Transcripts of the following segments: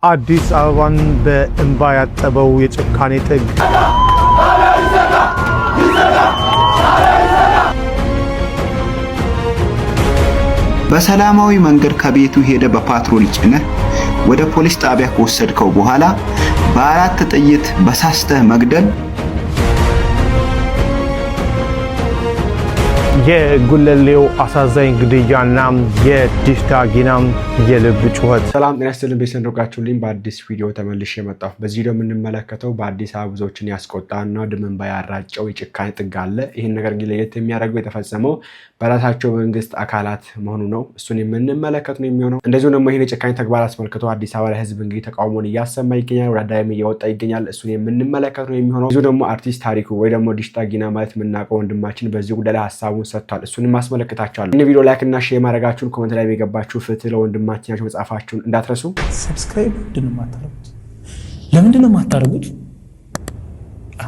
አዲስ አበባን በእንባ ያጠበው የጭካኔ ጥግ በሰላማዊ መንገድ ከቤቱ ሄደ በፓትሮል ጭነህ ወደ ፖሊስ ጣቢያ ከወሰድከው በኋላ በአራት ጥይት በሳስተህ መግደል የጉለሌው አሳዛኝ ግድያና የዲሽታ ጊናም የልብ ጩኸት። ሰላም ጤና ይስጥልን ቤተሰቦቻችን፣ በአዲስ ቪዲዮ ተመልሼ መጣሁ። በዚህ ቪዲዮ የምንመለከተው በአዲስ አበባ ብዙዎችን ያስቆጣና ደምን ባያራጨው የጭካኔ ጥግ አለ። ይሄን ነገር ግን ለየት የሚያደርገው የተፈጸመው በራሳቸው መንግስት አካላት መሆኑ ነው። እሱን የምንመለከት ነው የሚሆነው። እንደዚሁ ደግሞ ይሄን የጭካኔ ተግባር አስመልክቶ አዲስ አበባ ላይ ህዝብ እንግዲህ ተቃውሞን እያሰማ ይገኛል፣ ወደ አደባባይ እየወጣ ይገኛል። እሱን የምንመለከት ነው የሚሆነው። እንደዚሁ ደግሞ አርቲስት ታሪኩ ወይ ደግሞ ዲሽታ ጊና ማለት የምናውቀው ወንድማችን በዚህ ጉዳይ ላይ ሀሳቡን ሰጥቷል። እሱንም ማስመለከታችኋለሁ። ይሄን ቪዲዮ ላይክ እና ሼር ማድረጋችሁን፣ ኮሜንት ላይ የገባችሁ ፍትህ ለወንድማችን መጻፋችሁን እንዳትረሱ። ሰብስክራይብ ለምንድን ነው የማታደርጉት?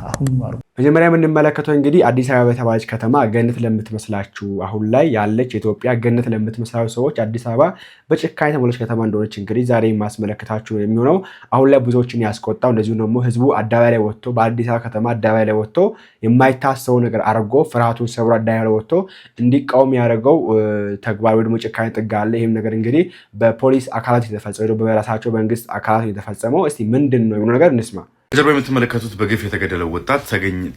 አሁን ማሩ መጀመሪያ የምንመለከተው እንግዲህ አዲስ አበባ በተባለች ከተማ ገነት ለምትመስላችሁ አሁን ላይ ያለች ኢትዮጵያ ገነት ለምትመስላችሁ ሰዎች አዲስ አበባ በጭካኔ የተሞላች ከተማ እንደሆነች እንግዲህ ዛሬ ማስመለከታችሁ የሚሆነው አሁን ላይ ብዙዎችን ያስቆጣው፣ እንደዚሁ ደግሞ ህዝቡ አደባባይ ላይ ወጥቶ በአዲስ አበባ ከተማ አደባባይ ላይ ወጥቶ የማይታሰው ነገር አድርጎ ፍርሃቱን ሰብሮ አደባባይ ላይ ወጥቶ እንዲቃወም ያደረገው ተግባር ወይ ደግሞ ጭካኔ ጥግ አለ። ይህም ነገር እንግዲህ በፖሊስ አካላት የተፈጸመው በራሳቸው መንግስት አካላት የተፈጸመው። እስቲ ምንድን ነው የሆነ ነገር እንስማ። ከጀርባ የምትመለከቱት በግፍ የተገደለው ወጣት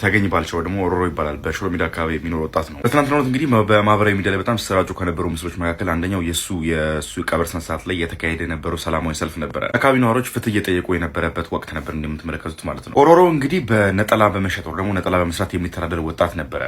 ተገኝ ባልቻው ደግሞ ኦሮሮ ይባላል። በሽሮ ሜዳ አካባቢ የሚኖር ወጣት ነው። በትናንትናው ዕለት እንግዲህ በማህበራዊ ሚዲያ ላይ በጣም ሲሰራጩ ከነበሩ ምስሎች መካከል አንደኛው የእሱ ቀብር ስነ ስርዓት ላይ የተካሄደ የነበረው ሰላማዊ ሰልፍ ነበረ። አካባቢ ነዋሪዎች ፍትህ እየጠየቁ የነበረበት ወቅት ነበር እንደምትመለከቱት ማለት ነው። ኦሮሮ እንግዲህ በነጠላ በመሸጥ ደግሞ ነጠላ በመስራት የሚተዳደር ወጣት ነበረ።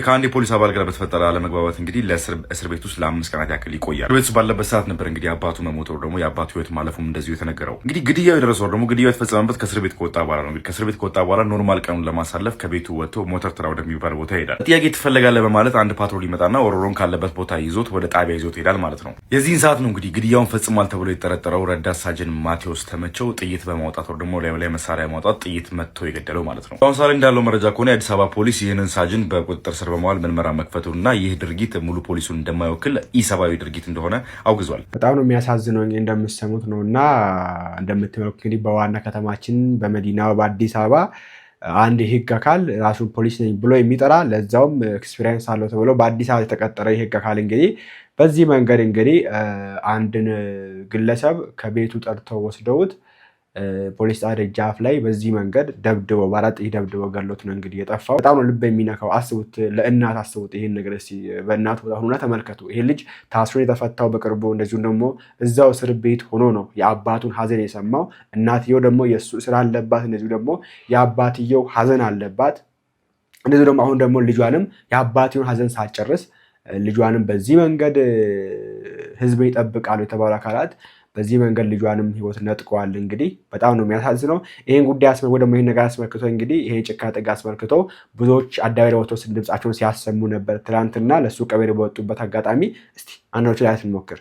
ከአንድ የፖሊስ አባል ጋር በተፈጠረ አለመግባባት እንግዲህ ለእስር ቤት ውስጥ ለ5 ቀናት ያክል ይቆያል። ቤት ውስጥ ባለበት ሰዓት ነበር እንግዲህ አባቱ መሞቱ ደግሞ የአባቱ ህይወት ማለፉም እንደዚሁ የተነገረው። እንግዲህ ግድያው የደረሰው ደግሞ ግድያው የተፈጸመበት ከእስር ቤት ከወጣ በኋላ ነው። እንግዲህ ከእስር ቤት ከወጣ በኋላ ኖርማል ቀኑን ለማሳለፍ ከቤቱ ወጥቶ ሞተር ተራ ወደሚባል ቦታ ይሄዳል። ጥያቄ ትፈልጋለህ በማለት አንድ ፓትሮል ይመጣና ኦሮሮን ካለበት ቦታ ይዞት ወደ ጣቢያ ይዞት ይሄዳል ማለት ነው። የዚህን ሰዓት ነው እንግዲህ ግድያውን ፈጽሟል ተብሎ የተጠረጠረው ረዳት ሳጅን ማቴዎስ ተመቸው ጥይት በማውጣት ወር ደግሞ ላይ መሳሪያ ማውጣት ጥይት መጥቶ የገደለው ማለት ነው። አሁን ሳለ እንዳለው መረጃ ከሆነ የአዲስ አበባ ፖሊስ ይህንን ሳጅን በቁጥጥር ስር በመዋል ምርመራ መክፈቱና ይህ ድርጊት ሙሉ ፖሊሱን እንደማይወክል ኢሰብአዊ ድርጊት እንደሆነ አውግዟል። በጣም ነው የሚያሳዝነው እንደምትሰሙት ነው እና እንደምትመለከቱት እንግዲህ በዋና ከተማችን በመዲናው በአዲስ አበባ አንድ የህግ አካል ራሱን ፖሊስ ነኝ ብሎ የሚጠራ ለዛውም ኤክስፒሪየንስ አለው ተብሎ በአዲስ አበባ የተቀጠረ የህግ አካል እንግዲህ በዚህ መንገድ እንግዲህ አንድን ግለሰብ ከቤቱ ጠርተው ወስደውት ፖሊስ ደጃፍ ላይ በዚህ መንገድ ደብድበው በአራት ደብድበው ገሎት ነው እንግዲህ የጠፋው። በጣም ነው ልብ የሚነካው። አስቡት፣ ለእናት አስቡት ይሄን ነገር እስቲ በእናቱ ሆኖና ተመልከቱ። ይሄ ልጅ ታስሮ የተፈታው በቅርቡ እንደዚሁ ደግሞ እዛው እስር ቤት ሆኖ ነው የአባቱን ሀዘን የሰማው። እናትየው ደግሞ የእሱ ስራ አለባት፣ እንደዚሁ ደግሞ የአባትየው ሀዘን አለባት። እንደዚሁ ደግሞ አሁን ደግሞ ልጇንም የአባትየውን ሀዘን ሳትጨርስ ልጇንም በዚህ መንገድ ህዝብ ይጠብቃሉ የተባሉ አካላት በዚህ መንገድ ልጇንም ህይወት ነጥቀዋል። እንግዲህ በጣም ነው የሚያሳዝነው። ይህን ጉዳይ አስመልክቶ ደግሞ ይህን ነገር አስመልክቶ እንግዲህ ይሄ ጭካኔ ጥግ አስመልክቶ ብዙዎች አደባባይ ላይ ወጥተው ድምጻቸውን ሲያሰሙ ነበር ትናንትና ለእሱ ቀብር በወጡበት አጋጣሚ። እስቲ አንዳንዶቹ ላይ ስንሞክር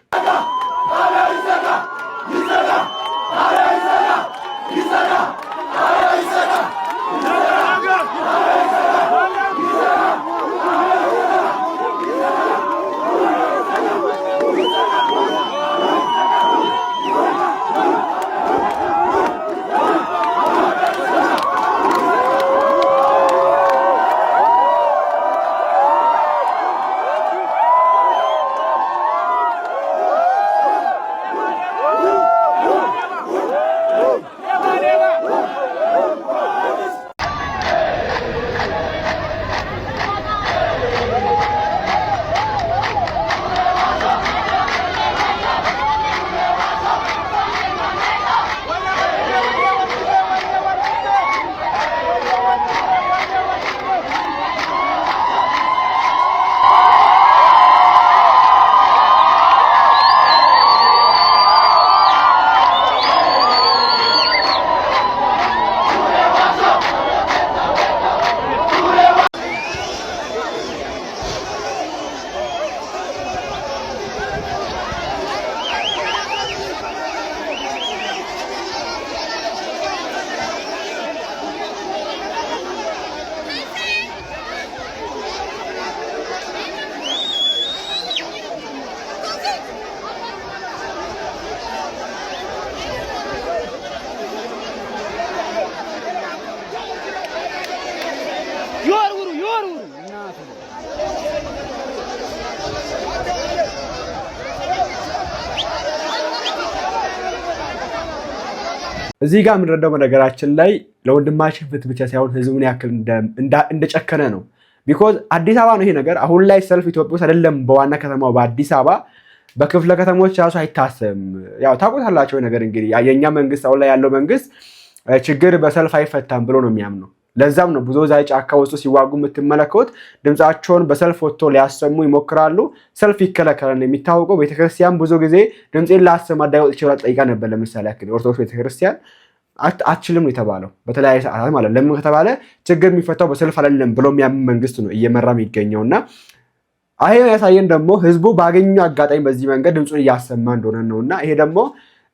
እዚህ ጋር የምንረዳው በነገራችን ላይ ለወንድማችን ፍትህ ብቻ ሳይሆን ህዝቡን ያክል እንደጨከነ ነው። ቢኮዝ አዲስ አበባ ነው ይሄ ነገር አሁን ላይ ሰልፍ ኢትዮጵያ ውስጥ አይደለም፣ በዋና ከተማው በአዲስ አበባ በክፍለ ከተሞች ራሱ አይታሰብም። ያው ታውቁታላችሁ ነገር እንግዲህ የኛ መንግስት አሁን ላይ ያለው መንግስት ችግር በሰልፍ አይፈታም ብሎ ነው የሚያምነው። ለዛም ነው ብዙ ዛይ ጫካ ውስጥ ሲዋጉ የምትመለከቱት ድምጻቸውን በሰልፍ ወጥቶ ሊያሰሙ ይሞክራሉ። ሰልፍ ይከለከላል ነው የሚታወቀው። ቤተክርስቲያን ብዙ ጊዜ ድምጽን ላሰማ ዳይወጥ ይችላል ጠይቃ ነበር። ለምሳሌ ያክል ኦርቶዶክስ ቤተክርስቲያን አትችልም ነው የተባለው በተለያየ ሰዓታት ማለት ለምን ከተባለ ችግር የሚፈታው በሰልፍ አይደለም ብሎ የሚያምን መንግስት ነው እየመራ የሚገኘውና አይ ያሳየን ደግሞ ህዝቡ ባገኙ አጋጣሚ በዚህ መንገድ ድምጹን እያሰማ እንደሆነ ነውና ይሄ ደግሞ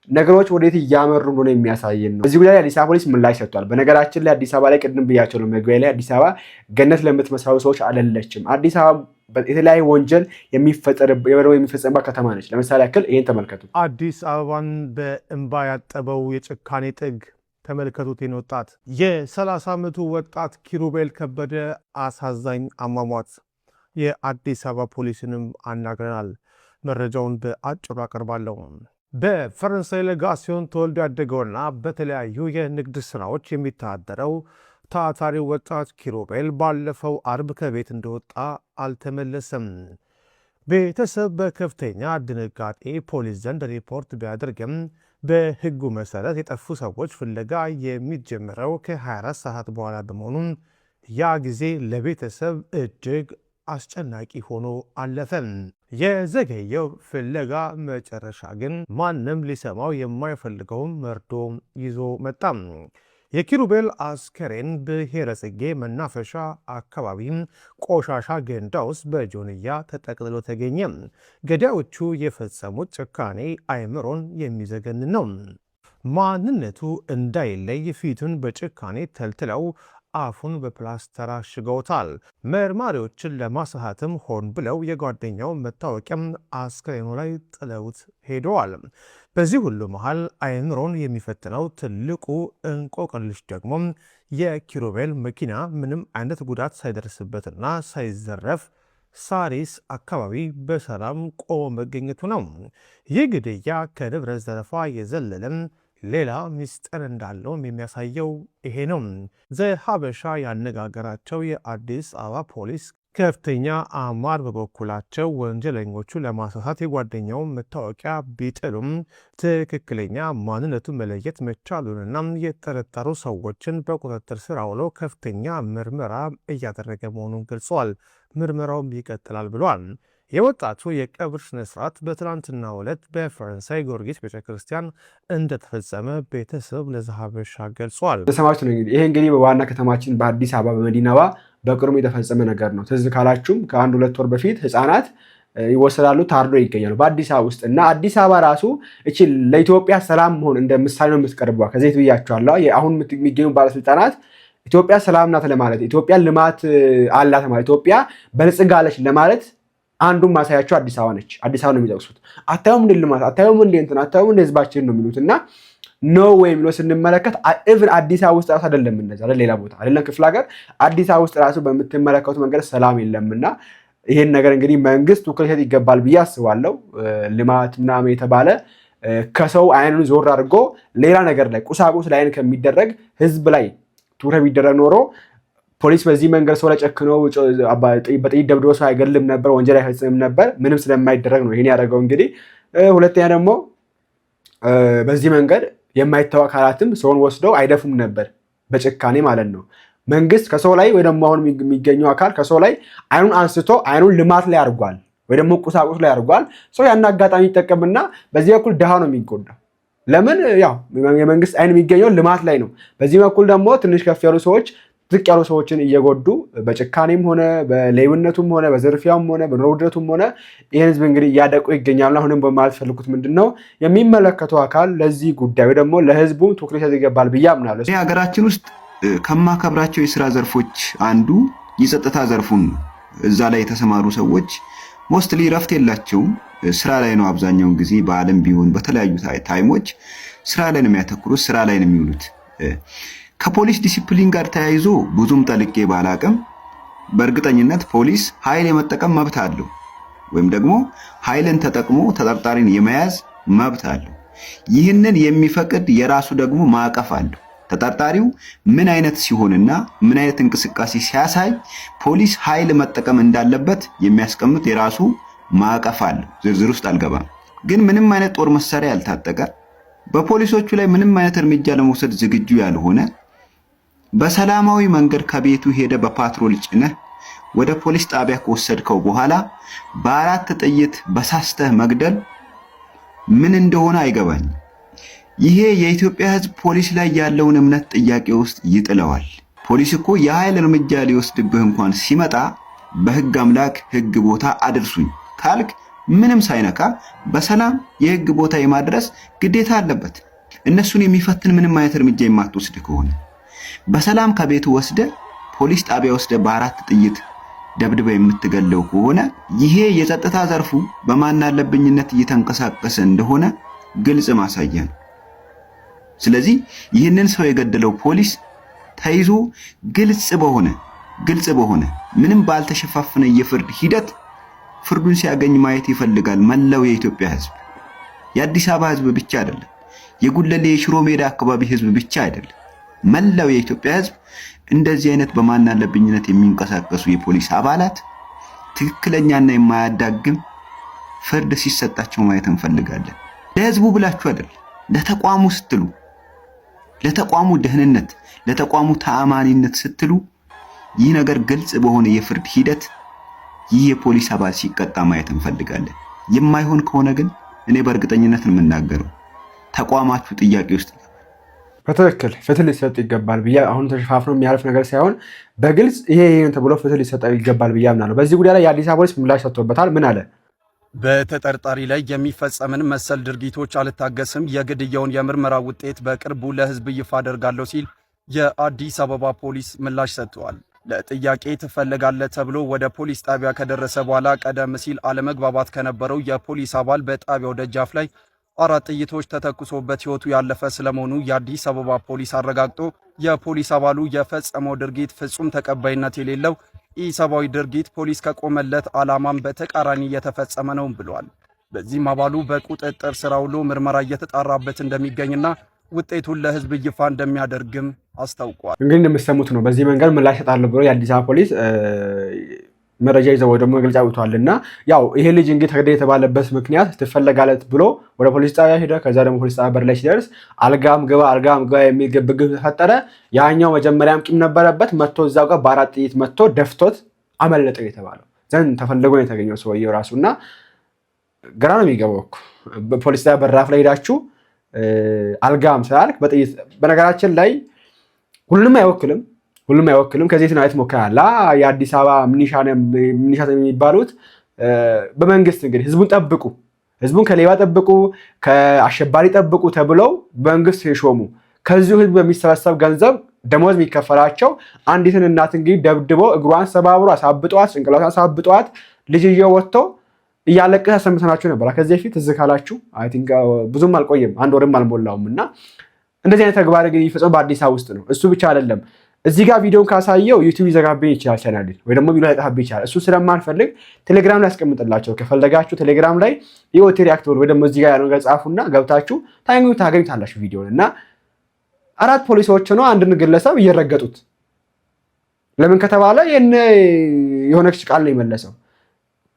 ነገሮች ወዴት እያመሩ እንደሆነ የሚያሳየን ነው። እዚህ ጉዳይ አዲስ አበባ ፖሊስ ምላሽ ሰጥቷል። በነገራችን ላይ አዲስ አበባ ላይ ቅድም ብያቸው ነው መግቢያ ላይ አዲስ አበባ ገነት ለምትመስሉ ሰዎች አይደለችም። አዲስ አበባ የተለያየ ወንጀል የሚፈጸምባት ከተማ ነች። ለምሳሌ ያክል ይሄን ተመልከቱ። አዲስ አበባን በእንባ ያጠበው የጭካኔ ጥግ ተመልከቱት። ይህን ወጣት የ30 ዓመቱ ወጣት ኪሩቤል ከበደ አሳዛኝ አሟሟት የአዲስ አበባ ፖሊስንም አናግረናል። መረጃውን በአጭሩ አቀርባለሁ። በፈረንሳይ ሌጋሲዮን ተወልዶ ያደገውና በተለያዩ የንግድ ስራዎች የሚተዳደረው ታታሪው ወጣት ኪሩቤል ባለፈው አርብ ከቤት እንደወጣ አልተመለሰም። ቤተሰብ በከፍተኛ ድንጋጤ ፖሊስ ዘንድ ሪፖርት ቢያደርግም በሕጉ መሰረት የጠፉ ሰዎች ፍለጋ የሚጀምረው ከ24 ሰዓት በኋላ በመሆኑ ያ ጊዜ ለቤተሰብ እጅግ አስጨናቂ ሆኖ አለፈ። የዘገየው ፍለጋ መጨረሻ ግን ማንም ሊሰማው የማይፈልገውን መርዶ ይዞ መጣ። የኪሩቤል አስከሬን ብሔረ ጽጌ መናፈሻ አካባቢ ቆሻሻ ገንዳ ውስጥ በጆንያ ተጠቅልሎ ተገኘ። ገዳዮቹ የፈጸሙት ጭካኔ አእምሮን የሚዘገን ነው። ማንነቱ እንዳይለይ ፊቱን በጭካኔ ተልትለው አፉን በፕላስተር አሽገውታል። መርማሪዎችን ለማሳሃትም ሆን ብለው የጓደኛው መታወቂያም አስከሬኑ ላይ ጥለውት ሄደዋል። በዚህ ሁሉ መሃል አእምሮን የሚፈትነው ትልቁ እንቆቅልሽ ደግሞ የኪሩቤል መኪና ምንም አይነት ጉዳት ሳይደርስበትና ሳይዘረፍ ሳሪስ አካባቢ በሰላም ቆሞ መገኘቱ ነው። ይህ ግድያ ከንብረት ዘረፋ የዘለለም ሌላ ምስጢር እንዳለውም የሚያሳየው ይሄ ነው። ዘሀበሻ ያነጋገራቸው የአዲስ አበባ ፖሊስ ከፍተኛ አማር በበኩላቸው ወንጀለኞቹ ለማሳሳት የጓደኛውን መታወቂያ ቢጥሉም ትክክለኛ ማንነቱን መለየት መቻሉንና የተጠረጠሩ ሰዎችን በቁጥጥር ስር አውለው ከፍተኛ ምርመራ እያደረገ መሆኑን ገልጸዋል። ምርመራውም ይቀጥላል ብሏል። የወጣቱ የቀብር ስነስርዓት በትናንትናው ዕለት በፈረንሳይ ጊዮርጊስ ቤተክርስቲያን እንደተፈጸመ ቤተሰብ ለዘሀበሻ ገልጿል። ተሰማችሁ ነው እንግዲህ ይሄ እንግዲህ በዋና ከተማችን በአዲስ አበባ በመዲናዋ በቅርቡ የተፈጸመ ነገር ነው። ትዝ ካላችሁም ከ1-2 ወር በፊት ህፃናት ይወሰዳሉ፣ ታርዶ ይገኛሉ በአዲስ አበባ ውስጥ እና አዲስ አበባ ራሱ እቺ ለኢትዮጵያ ሰላም መሆን እንደ ምሳሌ ነው የምትቀርበው። ከዚህ ብያችኋለሁ። አሁን የሚገኙ ባለስልጣናት ኢትዮጵያ ሰላም ናት ለማለት፣ ኢትዮጵያ ልማት አላት ማለት፣ ኢትዮጵያ በልጽጋለች ለማለት አንዱን ማሳያቸው አዲስ አበባ ነች። አዲስ አበባ ነው የሚጠቅሱት። አታዩም እንደ ልማት፣ አታዩም እንደ እንትን፣ አታዩም እንደ ህዝባችን ነው የሚሉት እና ኖ ወይ የሚለው ስንመለከት ኢቭን አዲስ አበባ ውስጥ ራሱ አይደለም እንደዛ ሌላ ቦታ አይደለም ክፍለ ሀገር፣ አዲስ አበባ ውስጥ ራሱ በምትመለከቱት መንገድ ሰላም የለምና ይሄን ነገር እንግዲህ መንግስት ትኩረት ይገባል ብዬ አስባለሁ። ልማት ምናምን የተባለ ከሰው አይኑን ዞር አድርጎ ሌላ ነገር ላይ ቁሳቁስ ላይ አይን ከሚደረግ ህዝብ ላይ ትኩረት ቢደረግ ኖሮ ፖሊስ በዚህ መንገድ ሰው ላይ ጨክኖ በጥይት ደብድቦ ሰው አይገልም ነበር፣ ወንጀል አይፈጽምም ነበር። ምንም ስለማይደረግ ነው ይሄን ያደረገው። እንግዲህ ሁለተኛ ደግሞ በዚህ መንገድ የማይታወቅ አካላትም ሰውን ወስደው አይደፉም ነበር በጭካኔ ማለት ነው። መንግስት ከሰው ላይ ወይ ደግሞ አሁን የሚገኘው አካል ከሰው ላይ አይኑን አንስቶ አይኑን ልማት ላይ አድርጓል ወይ ደግሞ ቁሳቁስ ላይ አድርጓል። ሰው ያን አጋጣሚ ይጠቀምና በዚህ በኩል ድሃ ነው የሚጎዳው። ለምን ያው የመንግስት አይን የሚገኘው ልማት ላይ ነው። በዚህ በኩል ደግሞ ትንሽ ከፍ ያሉ ሰዎች ዝቅ ያሉ ሰዎችን እየጎዱ በጭካኔም ሆነ በሌብነቱም ሆነ በዝርፊያውም ሆነ በኑሮ ውድነቱም ሆነ ይህን ህዝብ እንግዲህ እያደቁ ይገኛሉ። አሁንም በማለት ፈልኩት ምንድነው የሚመለከተው አካል ለዚህ ጉዳይ ወይ ደግሞ ለህዝቡ ትኩረት ይገባል ብዬ አምናለሁ። ሀገራችን ውስጥ ከማከብራቸው የስራ ዘርፎች አንዱ የጸጥታ ዘርፉን ነው። እዛ ላይ የተሰማሩ ሰዎች ሞስትሊ ረፍት የላቸውም። ስራ ላይ ነው አብዛኛውን ጊዜ በአለም ቢሆን በተለያዩ ታይሞች ስራ ላይ ነው የሚያተኩሩት፣ ስራ ላይ ነው የሚውሉት። ከፖሊስ ዲሲፕሊን ጋር ተያይዞ ብዙም ጠልቄ ባላቅም በእርግጠኝነት ፖሊስ ኃይል የመጠቀም መብት አለው፣ ወይም ደግሞ ኃይልን ተጠቅሞ ተጠርጣሪን የመያዝ መብት አለው። ይህንን የሚፈቅድ የራሱ ደግሞ ማዕቀፍ አለው። ተጠርጣሪው ምን አይነት ሲሆንና ምን አይነት እንቅስቃሴ ሲያሳይ ፖሊስ ኃይል መጠቀም እንዳለበት የሚያስቀምጥ የራሱ ማዕቀፍ አለው። ዝርዝር ውስጥ አልገባም። ግን ምንም አይነት ጦር መሳሪያ ያልታጠቀ በፖሊሶቹ ላይ ምንም አይነት እርምጃ ለመውሰድ ዝግጁ ያልሆነ በሰላማዊ መንገድ ከቤቱ ሄደ በፓትሮል ጭነህ ወደ ፖሊስ ጣቢያ ከወሰድከው በኋላ በአራት ጥይት በሳስተህ መግደል ምን እንደሆነ አይገባኝም። ይሄ የኢትዮጵያ ሕዝብ ፖሊስ ላይ ያለውን እምነት ጥያቄ ውስጥ ይጥለዋል። ፖሊስ እኮ የኃይል እርምጃ ሊወስድብህ እንኳን ሲመጣ በሕግ አምላክ ሕግ ቦታ አድርሱኝ ካልክ ምንም ሳይነካ በሰላም የሕግ ቦታ የማድረስ ግዴታ አለበት። እነሱን የሚፈትን ምንም አይነት እርምጃ የማትወስድ ከሆነ በሰላም ከቤቱ ወስደ ፖሊስ ጣቢያ ወስደ በአራት ጥይት ደብድበ የምትገለው ከሆነ ይሄ የጸጥታ ዘርፉ በማናለብኝነት እየተንቀሳቀሰ እንደሆነ ግልጽ ማሳያ ነው። ስለዚህ ይህንን ሰው የገደለው ፖሊስ ተይዞ ግልጽ በሆነ ምንም ባልተሸፋፈነ የፍርድ ሂደት ፍርዱን ሲያገኝ ማየት ይፈልጋል መላው የኢትዮጵያ ሕዝብ። የአዲስ አበባ ሕዝብ ብቻ አይደለም፣ የጉለሌ የሽሮ ሜዳ አካባቢ ሕዝብ ብቻ አይደለም፣ መላው የኢትዮጵያ ሕዝብ እንደዚህ አይነት በማናለብኝነት የሚንቀሳቀሱ የፖሊስ አባላት ትክክለኛና የማያዳግም ፍርድ ሲሰጣቸው ማየት እንፈልጋለን። ለሕዝቡ ብላችሁ አይደለም፣ ለተቋሙ ስትሉ፣ ለተቋሙ ደህንነት፣ ለተቋሙ ተአማኒነት ስትሉ ይህ ነገር ግልጽ በሆነ የፍርድ ሂደት ይህ የፖሊስ አባል ሲቀጣ ማየት እንፈልጋለን። የማይሆን ከሆነ ግን እኔ በእርግጠኝነት የምናገረው ተቋማችሁ ጥያቄ ውስጥ በትክክል ፍትህ ሊሰጥ ይገባል ብዬ አሁን ተሸፋፍኖ የሚያልፍ ነገር ሳይሆን በግልጽ ይሄ ተብሎ ፍትህ ሊሰጥ ይገባል ብዬ አምናለሁ። በዚህ ጉዳይ ላይ የአዲስ አበባ ፖሊስ ምላሽ ሰጥቶበታል። ምን አለ? በተጠርጣሪ ላይ የሚፈጸምን መሰል ድርጊቶች አልታገስም፣ የግድያውን የምርመራ ውጤት በቅርቡ ለህዝብ ይፋ አደርጋለሁ ሲል የአዲስ አበባ ፖሊስ ምላሽ ሰጥቷል። ለጥያቄ ትፈልጋለህ ተብሎ ወደ ፖሊስ ጣቢያ ከደረሰ በኋላ ቀደም ሲል አለመግባባት ከነበረው የፖሊስ አባል በጣቢያው ደጃፍ ላይ 4 ጥይቶች ተተኩሶበት ህይወቱ ያለፈ ስለመሆኑ የአዲስ አበባ ፖሊስ አረጋግጦ የፖሊስ አባሉ የፈጸመው ድርጊት ፍጹም ተቀባይነት የሌለው ኢሰብአዊ ድርጊት ፖሊስ ከቆመለት ዓላማም በተቃራኒ እየተፈጸመ ነው ብሏል። በዚህም አባሉ በቁጥጥር ስር ውሎ ምርመራ እየተጣራበት እንደሚገኝና ውጤቱን ለህዝብ ይፋ እንደሚያደርግም አስታውቋል። እንግዲህ እንደምትሰሙት ነው። በዚህ መንገድ ምላሽ ሰጣለሁ ብሎ የአዲስ አበባ ፖሊስ መረጃ ይዘው ደግሞ መግለጫ አውጥቷልና ያው ይሄ ልጅ እንግዲህ ተገደለ የተባለበት ምክንያት ትፈልጋለህ ብሎ ወደ ፖሊስ ጣቢያ ሄደ። ከዛ ደግሞ ፖሊስ ጣቢያ በር ላይ ሲደርስ አልጋም ግባ የሚል ግብግብ ተፈጠረ። ያኛው መጀመሪያም ቂም ነበረበት መጥቶ እዛው ጋር በ4 ጥይት መጥቶ ደፍቶት አመለጠ የተባለው ዘንድ ተፈልጎ ነው የተገኘው ሰውየው ራሱና ግራ ነው የሚገባው እኮ በፖሊስ ጣቢያ በራፍ ላይ ሄዳችሁ አልጋም ስላልክ በጥይት በነገራችን ላይ ሁሉንም አይወክልም። ከዚህ የተናየት ሞከራላ የአዲስ አበባ ሚኒሻ የሚባሉት በመንግስት እንግዲህ ህዝቡን ከሌባ ጠብቁ፣ ከአሸባሪ ጠብቁ ተብለው በመንግስት የሾሙ ከዚሁ ህዝብ በሚሰበሰብ ገንዘብ ደሞዝ የሚከፈላቸው አንዲትን እናት እንግዲህ ደብድቦ እግሯን ሰባብሮ አሳብጧት፣ ጭንቅላቷን አሳብጧት ልጅየው ወጥቶ እያለቀሰ ሰምተናችሁ ነበር ከዚህ በፊት እዚህ ካላችሁ አይ ቲንክ ብዙም አልቆየም፣ 1 ወርም አልሞላውም። እና እንደዚህ አይነት ተግባር ግን ይፈጸም በአዲስ አበባ ውስጥ ነው። እሱ ብቻ አይደለም። እዚህ ጋር ቪዲዮን ካሳየው ዩቲዩብ ይዘጋብኝ ይችላል ቻናል ወይ ደግሞ ቪዲዮ ያጠፋብኝ ይችላል። እሱ ስለማንፈልግ ቴሌግራም ላይ አስቀምጥላችሁ ከፈለጋችሁ ቴሌግራም ላይ ኢኦቲ ሪአክተር ወይ ደግሞ እዚህ ጋር ያለው ጻፉና ገብታችሁ ታገኙታላችሁ ቪዲዮን። እና 4 ፖሊሶች ነው አንድን ግለሰብ እየረገጡት። ለምን ከተባለ የሆነች ቃል ነው የመለሰው።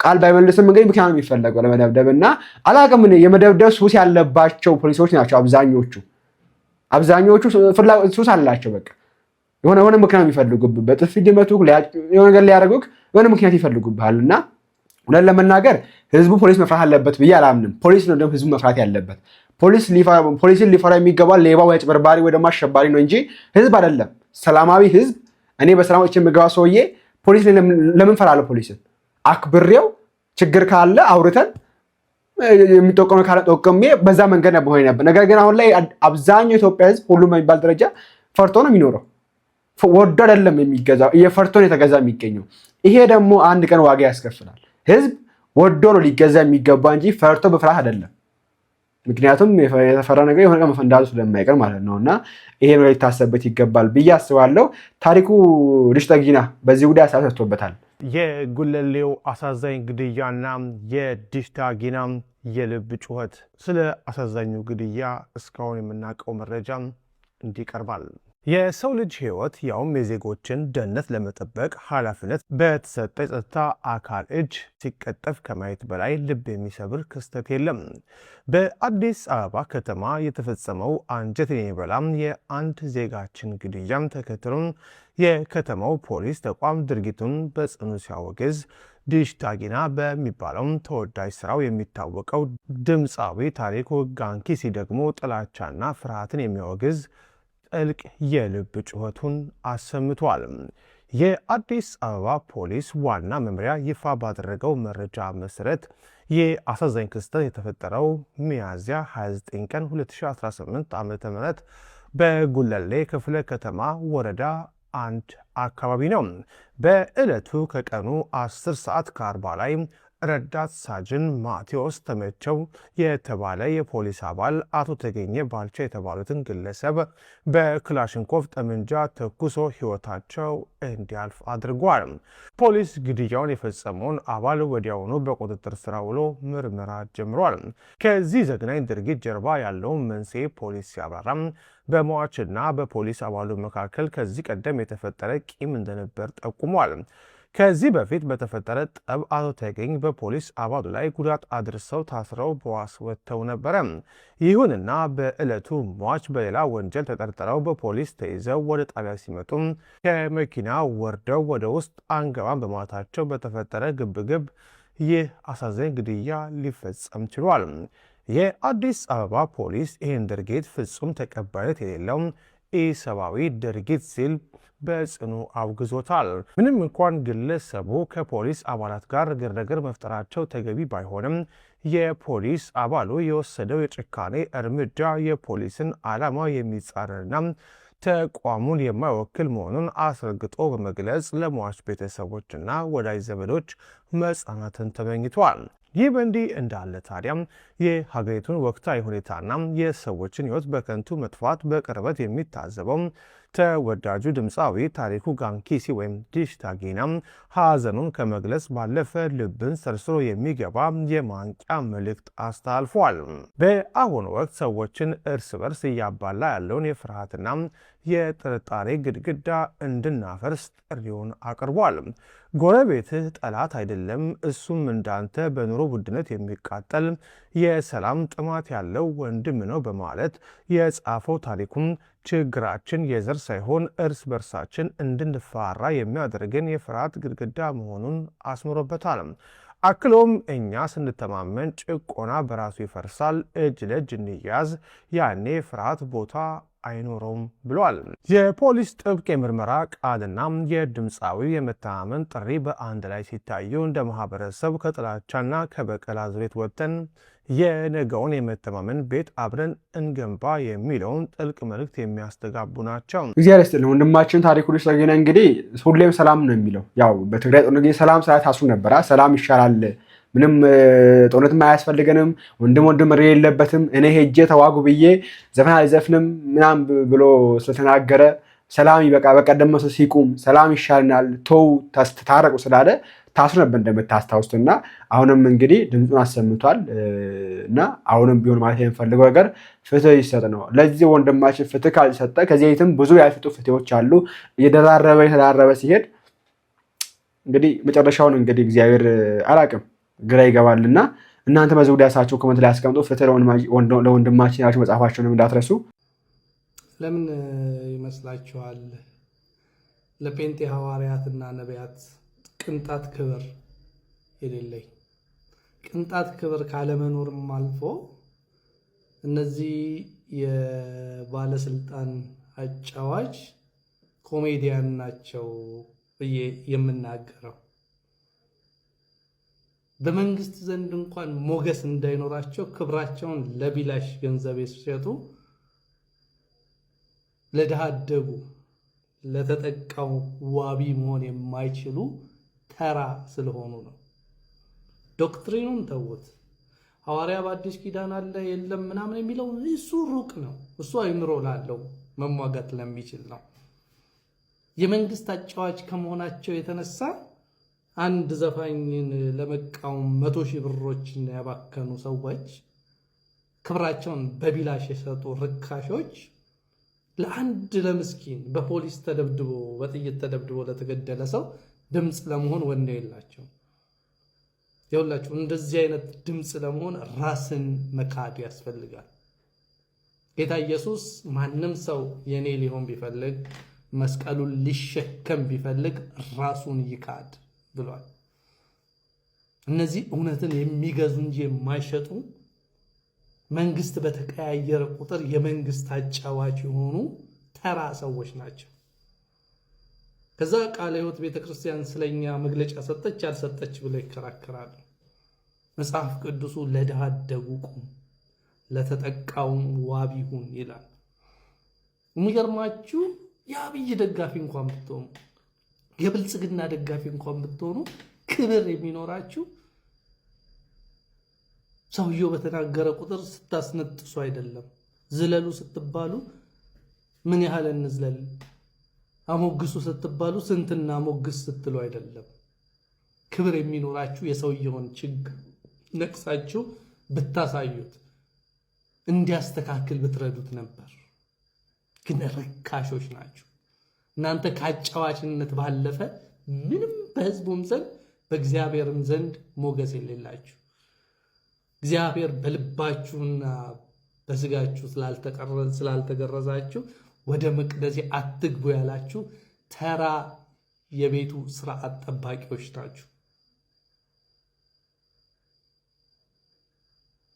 ቃል ባይመልስም እንግዲህ ምክንያት ነው የሚፈለገው ለመደብደብና አላቅም የመደብደብ ሱስ ያለባቸው ፖሊሶች ናቸው አብዛኞቹ ሱስ አላቸው። በቃ የሆነ ምክንያት የሚፈልጉብህ በጥፊ ድመቱ የሆነ ነገር ሊያደርጉህ የሆነ ምክንያት ይፈልጉብሃል። እና ሁለት ለመናገር ህዝቡ ፖሊስ መፍራት አለበት ብዬ አላምንም። ፖሊስ ነው ደግሞ ህዝቡ መፍራት ያለበት። ፖሊስን ሊፈራ የሚገባው ሌባ ወይ አጭበርባሪ ወይ ደግሞ አሸባሪ ነው እንጂ ህዝብ አይደለም። ሰላማዊ ህዝብ እኔ በሰላም ወጥቼ የምገባ ሰውዬ ፖሊስ ለምን ፈራለሁ? ፖሊስን አክብሬው ችግር ካለ አውርተን የሚጠቆመ ካለ ጠቆሜ በዛ መንገድ ነው ነበር። ነገር ግን አሁን ላይ አብዛኛው ኢትዮጵያ ህዝብ ሁሉም በሚባል ደረጃ ፈርቶ ነው የሚኖረው። ወዶ አይደለም የሚገዛው፣ እየፈርቶ ነው የተገዛ የሚገኘው። ይሄ ደግሞ አንድ ቀን ዋጋ ያስከፍላል። ህዝብ ወዶ ነው ሊገዛ የሚገባ እንጂ ፈርቶ በፍርሃት አይደለም። ምክንያቱም የተፈራ ነገር የሆነ ቀን መፈንዳቱ ስለማይቀር ማለት ነው። እና ይሄ ነው ሊታሰብበት ይገባል ብዬ አስባለሁ። ታሪኩ ልጅ ጠጊና በዚህ ጉዳይ ሀሳብ ሰጥቶበታል። የጉለሌው አሳዛኝ ግድያና የዲሽታ ጊና የልብ ጩኸት። ስለ አሳዛኙ ግድያ እስካሁን የምናውቀው መረጃ እንዲቀርባል። የሰው ልጅ ሕይወት ያውም የዜጎችን ደህንነት ለመጠበቅ ኃላፊነት በተሰጠ የጸጥታ አካል እጅ ሲቀጠፍ ከማየት በላይ ልብ የሚሰብር ክስተት የለም። በአዲስ አበባ ከተማ የተፈጸመው አንጀትን የሚበላም የአንድ ዜጋችን ግድያም ተከትሎም የከተማው ፖሊስ ተቋም ድርጊቱን በጽኑ ሲያወግዝ፣ ዲሽታ ጊና በሚባለው ተወዳጅ ስራው የሚታወቀው ድምፃዊ ታሪኩ ጋንኪሲ ደግሞ ጥላቻና ፍርሃትን የሚያወግዝ ጥልቅ የልብ ጩኸቱን አሰምቷል። የአዲስ አበባ ፖሊስ ዋና መምሪያ ይፋ ባደረገው መረጃ መሰረት የአሳዛኝ ክስተት የተፈጠረው ሚያዝያ 29 ቀን 2018 ዓ.ም በጉለሌ ክፍለ ከተማ ወረዳ 1 አካባቢ ነው። በዕለቱ ከቀኑ 10 ሰዓት ከ40 ላይ ረዳት ሳጅን ማቴዎስ ተመቸው የተባለ የፖሊስ አባል አቶ ተገኘ ባልቻ የተባሉትን ግለሰብ በክላሽንኮቭ ጠመንጃ ተኩሶ ሕይወታቸው እንዲያልፍ አድርጓል። ፖሊስ ግድያውን የፈጸመውን አባል ወዲያውኑ በቁጥጥር ስር ውሎ ምርመራ ጀምሯል። ከዚህ ዘግናኝ ድርጊት ጀርባ ያለውን መንስኤ ፖሊስ ሲያብራራም በሟችና በፖሊስ አባሉ መካከል ከዚህ ቀደም የተፈጠረ ቂም እንደነበር ጠቁሟል። ከዚህ በፊት በተፈጠረ ጠብ አቶ ተገኝ በፖሊስ አባሉ ላይ ጉዳት አድርሰው ታስረው በዋስ ወጥተው ነበረ። ይሁንና በዕለቱ ሟች በሌላ ወንጀል ተጠርጥረው በፖሊስ ተይዘው ወደ ጣቢያ ሲመጡ ከመኪና ወርደው ወደ ውስጥ አንገባም በማለታቸው በተፈጠረ ግብግብ ይህ አሳዛኝ ግድያ ሊፈጸም ችሏል። የአዲስ አበባ ፖሊስ ይህን ድርጊት ፍጹም ተቀባይነት የሌለው ኢሰብአዊ ድርጊት ሲል በጽኑ አውግዞታል። ምንም እንኳን ግለሰቡ ከፖሊስ አባላት ጋር ግርግር መፍጠራቸው ተገቢ ባይሆንም የፖሊስ አባሉ የወሰደው የጭካኔ እርምጃ የፖሊስን ዓላማ የሚጻረርና ተቋሙን የማይወክል መሆኑን አስረግጦ በመግለጽ ለሟች ቤተሰቦችና ወዳጅ ዘመዶች መጽናናትን ተመኝቷል። ይህ በእንዲህ እንዳለ ታዲያም የሀገሪቱን ወቅታዊ ሁኔታና የሰዎችን ሕይወት በከንቱ መጥፋት በቅርበት የሚታዘበው ተወዳጁ ድምፃዊ ታሪኩ ጋንኪሲ ወይም ዲሽታ ጊና ሐዘኑን ከመግለጽ ባለፈ ልብን ሰርስሮ የሚገባ የማንቂያ መልእክት አስተላልፏል። በአሁኑ ወቅት ሰዎችን እርስ በርስ እያባላ ያለውን የፍርሃትና የጥርጣሬ ግድግዳ እንድናፈርስ ጥሪውን አቅርቧል። ጎረቤትህ ጠላት አይደለም፣ እሱም እንዳንተ በኑሮ ውድነት የሚቃጠል የሰላም ጥማት ያለው ወንድም ነው በማለት የጻፈው ታሪኩም ችግራችን የዘር ሳይሆን እርስ በርሳችን እንድንፋራ የሚያደርገን የፍርሃት ግድግዳ መሆኑን አስምሮበታል። አክሎም እኛ ስንተማመን ጭቆና በራሱ ይፈርሳል፣ እጅ ለእጅ እንያዝ፣ ያኔ ፍርሃት ቦታ አይኖረውም ብሏል። የፖሊስ ጥብቅ የምርመራ ቃልና የድምፃዊ የመተማመን ጥሪ በአንድ ላይ ሲታዩ እንደ ማህበረሰብ ከጥላቻና ከበቀል አዙሪት ወጥተን የነገውን የመተማመን ቤት አብረን እንገንባ የሚለውን ጥልቅ መልእክት የሚያስተጋቡ ናቸው። እግዚአብሔር ይስጥልን። ወንድማችን ታሪኩ ልጅ ጠጊና እንግዲህ ሁሌም ሰላም ነው የሚለው። ያው በትግራይ ጦርነት ጊዜ ሰላም ሳይት አስሩ ነበራ። ሰላም ይሻላል፣ ምንም ጦርነትም አያስፈልገንም፣ ወንድም ሬ የለበትም፣ እኔ ሄጄ ተዋጉ ብዬ ዘፈን አልዘፍንም ምናም ብሎ ስለተናገረ ሰላም ይበቃ፣ በቀደም መሰ ሲቁም ሰላም ይሻልናል፣ ተው ታረቁ ስላለ ታስሮ ነበር እንደምታስታውሱት። እና አሁንም እንግዲህ ድምፁን አሰምቷል። እና አሁንም ቢሆን ማለት የምፈልገው ነገር ፍትህ ይሰጥ ነው። ለዚህ ወንድማችን ፍትህ ካልሰጠ ከዚህ ቤትም ብዙ ያልፍጡ ፍትዎች አሉ። የተዳረበ ሲሄድ እንግዲህ መጨረሻውን እንግዲህ እግዚአብሔር አላቅም ግራ ይገባልና እናንተ በዚህ ጉዳይ ሳችሁ ኮመንት ላይ አስቀምጡ። ፍትህ ለወንድማችን ያላችሁ መጽሐፋችሁንም እንዳትረሱ። ለምን ይመስላችኋል ለጴንጤ ሐዋርያትና ነቢያት ቅንጣት ክብር የሌለኝ? ቅንጣት ክብር ካለመኖርም አልፎ እነዚህ የባለስልጣን አጫዋች ኮሜዲያን ናቸው ብዬ የምናገረው በመንግስት ዘንድ እንኳን ሞገስ እንዳይኖራቸው ክብራቸውን ለቢላሽ ገንዘብ ሲሰጡ ለድሃ አደጉ ለተጠቃው ዋቢ መሆን የማይችሉ ተራ ስለሆኑ ነው። ዶክትሪኑን ተውት። ሐዋርያ በአዲስ ኪዳን አለ የለም ምናምን የሚለው እሱ ሩቅ ነው። እሱ አይምሮ ላለው መሟጋት ለሚችል ነው። የመንግስት አጫዋች ከመሆናቸው የተነሳ አንድ ዘፋኝን ለመቃወም 100,000 ብሮችን ያባከኑ ሰዎች ክብራቸውን በቢላሽ የሰጡ ርካሾች ለአንድ ለምስኪን በፖሊስ ተደብድቦ በጥይት ተደብድቦ ለተገደለ ሰው ድምፅ ለመሆን ወኔ የላቸው። ይኸውላችሁ እንደዚህ አይነት ድምፅ ለመሆን ራስን መካድ ያስፈልጋል። ጌታ ኢየሱስ ማንም ሰው የኔ ሊሆን ቢፈልግ መስቀሉን ሊሸከም ቢፈልግ ራሱን ይካድ ብሏል። እነዚህ እውነትን የሚገዙ እንጂ የማይሸጡ መንግስት በተቀያየረ ቁጥር የመንግስት አጫዋች የሆኑ ተራ ሰዎች ናቸው። ከዛ ቃለ ሕይወት ቤተክርስቲያን ስለኛ መግለጫ ሰጠች አልሰጠች ብለው ይከራከራሉ። መጽሐፍ ቅዱሱ ለድሃ አደጉ ቁም ለተጠቃውም ዋቢ ሁን ይላል። የሚገርማችሁ የአብይ ደጋፊ እንኳን ብትሆኑ የብልጽግና ደጋፊ እንኳን ብትሆኑ ክብር የሚኖራችሁ ሰውየው በተናገረ ቁጥር ስታስነጥሱ አይደለም። ዝለሉ ስትባሉ ምን ያህል እንዝለል፣ አሞግሱ ስትባሉ ስንትና ሞግስ ስትሉ አይደለም። ክብር የሚኖራችሁ የሰውየውን ችግር ነቅሳችሁ ብታሳዩት እንዲያስተካክል ብትረዱት ነበር። ግን ርካሾች ናችሁ እናንተ። ከአጫዋችነት ባለፈ ምንም በሕዝቡም ዘንድ በእግዚአብሔርም ዘንድ ሞገስ የሌላችሁ፣ እግዚአብሔር በልባችሁና በስጋችሁ ስላልተገረዛችሁ ወደ መቅደሴ አትግቡ ያላችሁ ተራ የቤቱ ስርዓት ጠባቂዎች ናችሁ።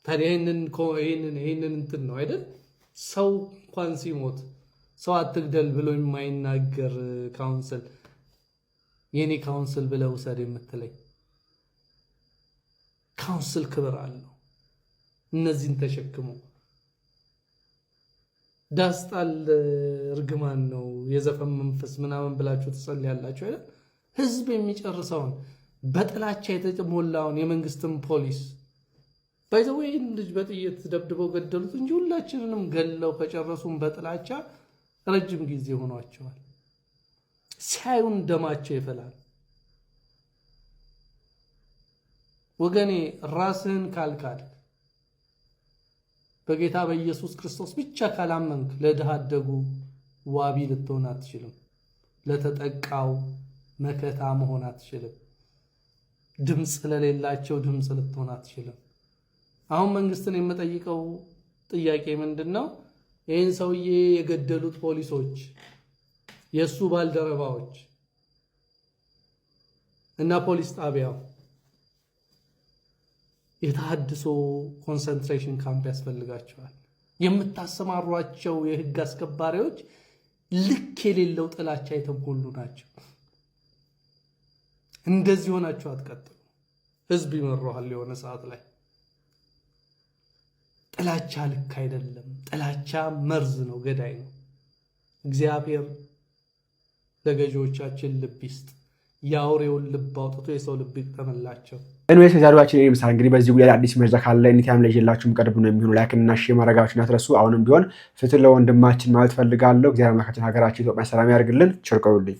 ታዲያ ይህንን እንትን ነው አይደል? ሰው እንኳን ሲሞት ሰው አትግደል ብሎ የማይናገር ካውንስል የኔ ካውንስል ብለው ውሰድ የምትለኝ ካውንስል ክብር አለው። እነዚህን ተሸክሞ ዳስጣል እርግማን ነው የዘፈን መንፈስ ምናምን ብላችሁ ትጸልያላችሁ አይደል? ህዝብ የሚጨርሰውን በጥላቻ የተሞላውን የመንግስትን ፖሊስ ባይዘው ይህን ልጅ በጥይት ደብድበው ገደሉት እንጂ ሁላችንንም ገለው ከጨረሱን በጥላቻ ረጅም ጊዜ ሆኗቸዋል። ሲያዩን ደማቸው ይፈላል። ወገኔ ራስህን ካልካድ በጌታ በኢየሱስ ክርስቶስ ብቻ ካላመንክ ለድሃ አደጉ ዋቢ ልትሆን አትችልም። ለተጠቃው መከታ መሆን አትችልም። ድምፅ ለሌላቸው ድምፅ ልትሆን አትችልም። አሁን መንግስትን የምጠይቀው ጥያቄ ምንድነው? ይህን ሰውዬ የገደሉት ፖሊሶች፣ የሱ ባልደረባዎች እና ፖሊስ ጣቢያው የተሐድሶ ኮንሰንትሬሽን ካምፕ ያስፈልጋቸዋል። የምታሰማሯቸው የህግ አስከባሪዎች ልክ የሌለው ጥላቻ የተሞሉ ናቸው። እንደዚህ ሆናችሁ አትቀጥሉ። ህዝብ ይመራዋል። የሆነ ሰዓት ላይ ጥላቻ ልክ አይደለም። ጥላቻ መርዝ ነው፣ ገዳይ ነው። እግዚአብሔር ለገዢዎቻችን ልብ ይስጥ። የአውሬውን ልብ አውጥቶ የሰው ልብ ይጠመላቸው። ኤንዌስ የዛሬዋችን ይሄ ምሳሌ እንግዲህ በዚህ ጉዳይ አዲስ መረጃ ካለ እኒታም ላይ ይዤላችሁ ቀርብ ነው የሚሆነው። ላይክ እና ሼር ማድረጋችሁን አትርሱ። አሁንም ቢሆን ፍትህ ለወንድማችን ማለት ፈልጋለሁ። እግዚአብሔር አምላካችን ሀገራችን ኢትዮጵያ ሰላም ያርግልን። ቸር ቆዩልኝ።